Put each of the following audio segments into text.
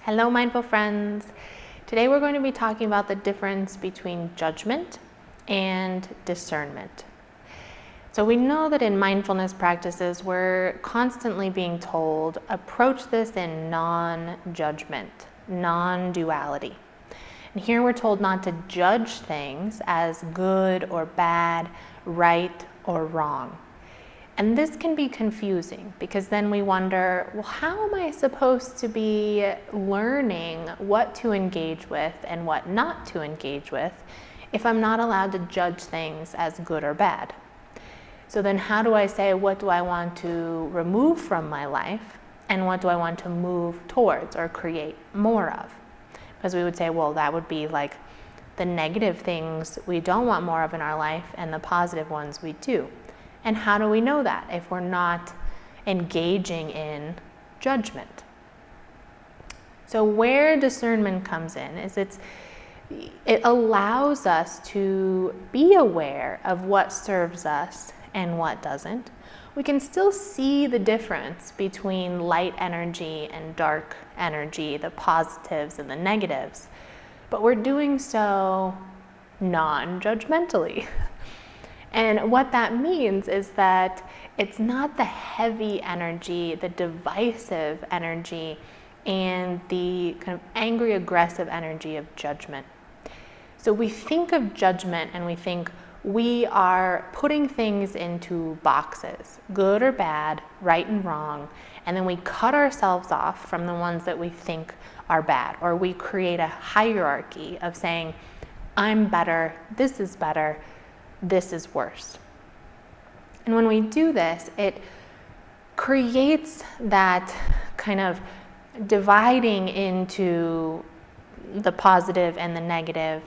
Hello, mindful friends. Today we're going to be talking about the difference between judgment and discernment. So we know that in mindfulness practices, we're constantly being told, approach this in non-judgment, non-duality. And here we're told not to judge things as good or bad, right or wrong. And this can be confusing because then we wonder, well, how am I supposed to be learning what to engage with and what not to engage with if I'm not allowed to judge things as good or bad? So then how do I say, what do I want to remove from my life and what do I want to move towards or create more of? Because we would say, well, that would be like the negative things we don't want more of in our life and the positive ones we do. And how do we know that if we're not engaging in judgment? So where discernment comes in is it allows us to be aware of what serves us and what doesn't. We can still see the difference between light energy and dark energy, the positives and the negatives, but we're doing so non-judgmentally. And what that means is that it's not the heavy energy, the divisive energy, and the kind of angry, aggressive energy of judgment. So we think of judgment and we think we are putting things into boxes, good or bad, right and wrong, and then we cut ourselves off from the ones that we think are bad, or we create a hierarchy of saying, I'm better, this is worse. And when we do this, it creates that kind of dividing into the positive and the negative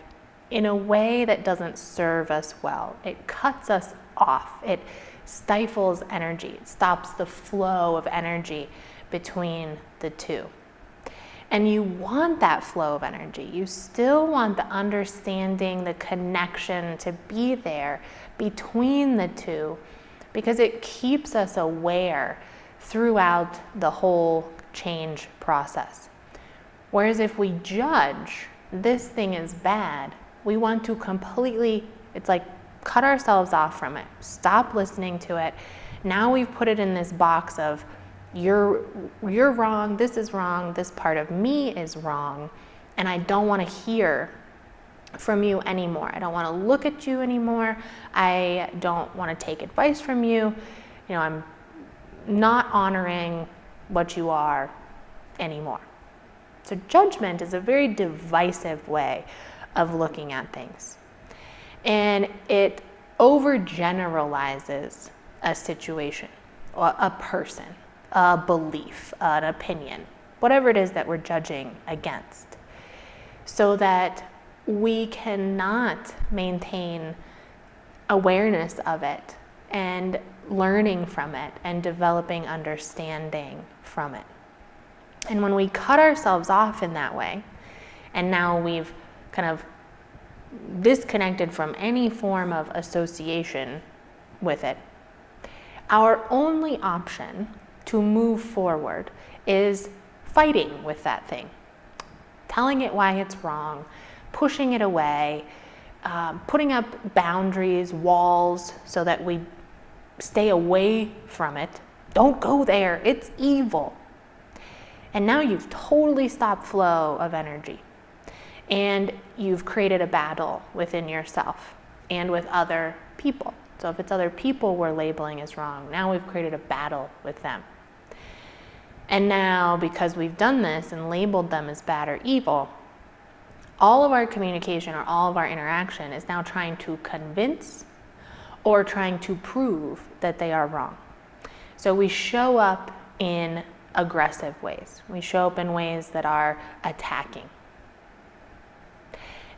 in a way that doesn't serve us well. It cuts us off. It stifles energy. It stops the flow of energy between the two. And you want that flow of energy. You still want the understanding, the connection to be there between the two because it keeps us aware throughout the whole change process. Whereas if we judge, this thing is bad, we want to completely, it's like cut ourselves off from it, stop listening to it. Now we've put it in this box of you're wrong, this part of me is wrong, and I don't want to hear from you anymore. I don't want to look at you anymore. I don't want to take advice from you. I'm not honoring what you are anymore. So judgment is a very divisive way of looking at things. And it overgeneralizes a situation or a person, a belief, an opinion, whatever it is that we're judging against, so that we cannot maintain awareness of it and learning from it and developing understanding from it. And when we cut ourselves off in that way, and now we've kind of disconnected from any form of association with it, our only option to move forward is fighting with that thing, telling it why it's wrong, pushing it away, putting up boundaries, walls, so that we stay away from it. Don't go there, it's evil. And now you've totally stopped flow of energy. And you've created a battle within yourself and with other people. So if it's other people we're labeling as wrong, now we've created a battle with them. And now, because we've done this and labeled them as bad or evil, all of our communication or all of our interaction is now trying to convince or trying to prove that they are wrong. So we show up in aggressive ways. We show up in ways that are attacking.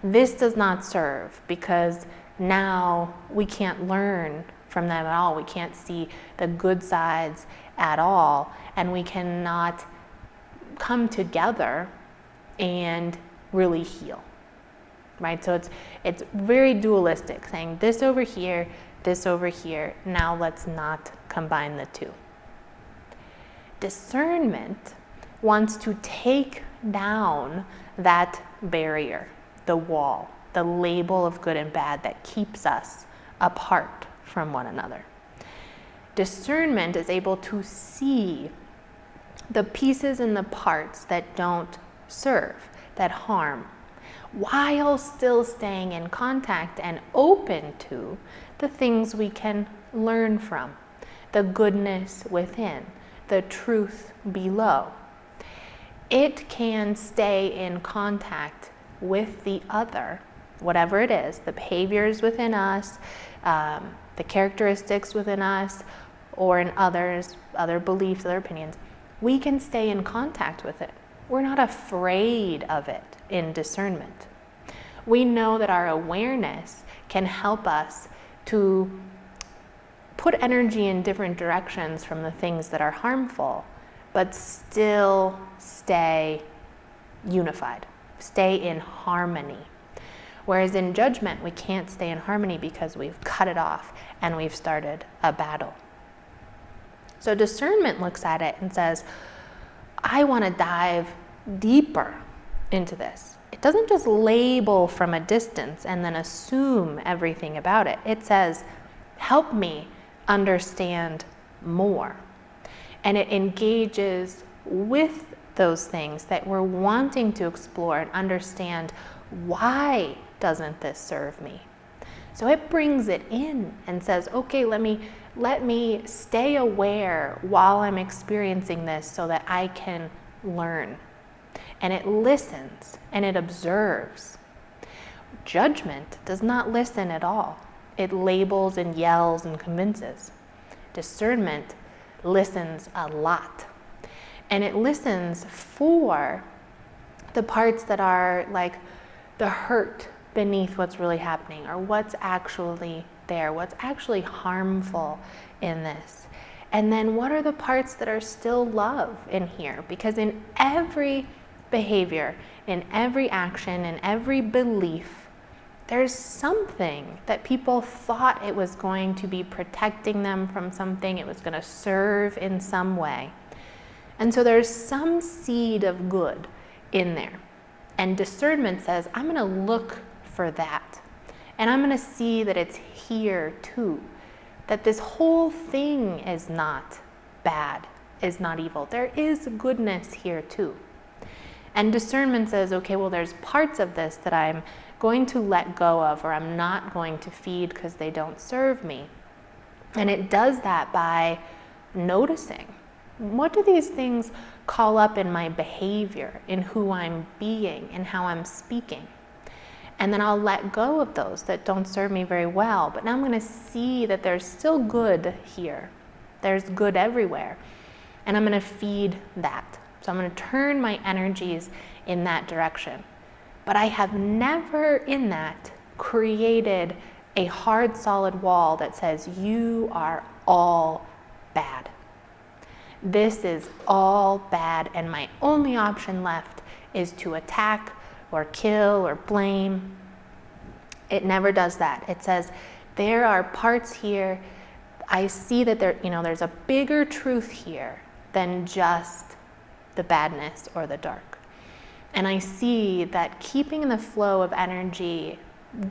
This does not serve because now we can't learn from them at all. We can't see the good sides at all, and we cannot come together and really heal, right? So it's very dualistic, saying this over here, this over here. Now let's not combine the two. Discernment wants to take down that barrier, the wall, the label of good and bad that keeps us apart from one another. Discernment is able to see the pieces and the parts that don't serve, that harm, while still staying in contact and open to the things we can learn from, the goodness within, the truth below. It can stay in contact with the other, whatever it is, the behaviors within us, the characteristics within us, or in others, other beliefs, other opinions. We can stay in contact with it. We're not afraid of it in discernment. We know that our awareness can help us to put energy in different directions from the things that are harmful, but still stay unified, stay in harmony. Whereas in judgment, we can't stay in harmony because we've cut it off and we've started a battle. So discernment looks at it and says, I want to dive deeper into this. It doesn't just label from a distance and then assume everything about it. It says, help me understand more. And it engages with those things that we're wanting to explore and understand, why doesn't this serve me? So it brings it in and says, okay, let me stay aware while I'm experiencing this so that I can learn. And it listens and it observes. Judgment does not listen at all. It labels and yells and convinces. Discernment listens a lot. And it listens for the parts that are like the hurt beneath what's really happening, or what's actually there, what's actually harmful in this. And then what are the parts that are still love in here? Because in every behavior, in every action, in every belief, there's something that people thought it was going to be protecting them from something, it was going to serve in some way. And so there's some seed of good in there. And discernment says, I'm going to look for that. And I'm going to see that it's here too. That this whole thing is not bad, is not evil. There is goodness here too. And discernment says, okay, well, there's parts of this that I'm going to let go of, or I'm not going to feed because they don't serve me. And it does that by noticing. What do these things call up in my behavior, in who I'm being, and how I'm speaking? And then I'll let go of those that don't serve me very well. But now I'm going to see that there's still good here. There's good everywhere. And I'm going to feed that. So I'm going to turn my energies in that direction. But I have never in that created a hard, solid wall that says, you are all bad. This is all bad, and my only option left is to attack or kill or blame. It never does that. It says, there are parts here, I see that there's a bigger truth here than just the badness or the dark. And I see that keeping the flow of energy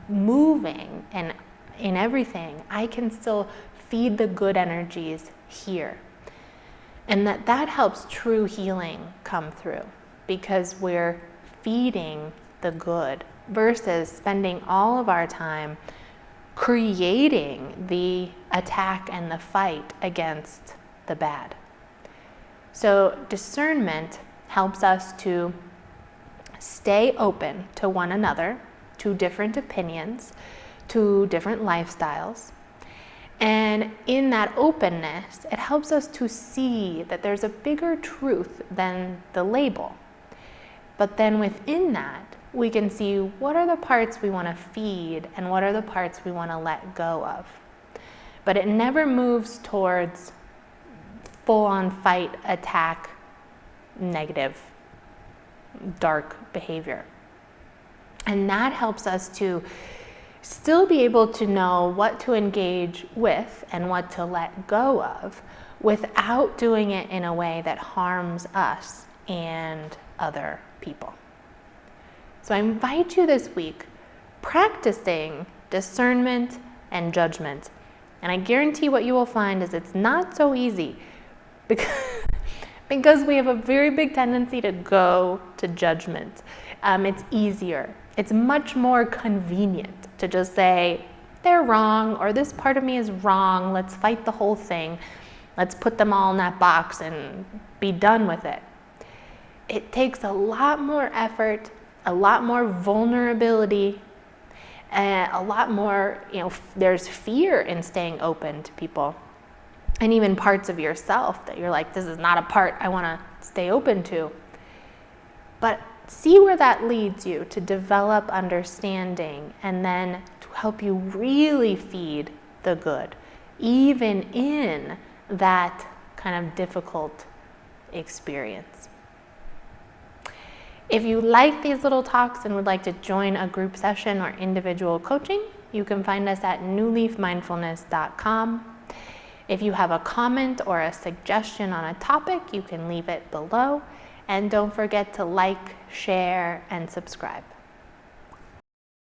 moving and in everything, I can still feed the good energies here. And that helps true healing come through, because we're feeding the good versus spending all of our time creating the attack and the fight against the bad. So discernment helps us to stay open to one another, to different opinions, to different lifestyles. And in that openness, it helps us to see that there's a bigger truth than the label. But then within that, we can see what are the parts we want to feed and what are the parts we want to let go of. But it never moves towards full-on fight, attack, negative, dark behavior. And that helps us to still be able to know what to engage with and what to let go of without doing it in a way that harms us and other people. So I invite you this week practicing discernment and judgment. And I guarantee what you will find is it's not so easy because we have a very big tendency to go to judgment. It's easier. It's much more convenient to just say, they're wrong, or this part of me is wrong. Let's fight the whole thing. Let's put them all in that box and be done with it. It takes a lot more effort, a lot more vulnerability, and a lot more, there's fear in staying open to people. And even parts of yourself that you're like, this is not a part I want to stay open to. But see where that leads you to develop understanding and then to help you really feed the good, even in that kind of difficult experience. If you like these little talks and would like to join a group session or individual coaching, you can find us at newleafmindfulness.com. If you have a comment or a suggestion on a topic, you can leave it below. And don't forget to like, share, and subscribe.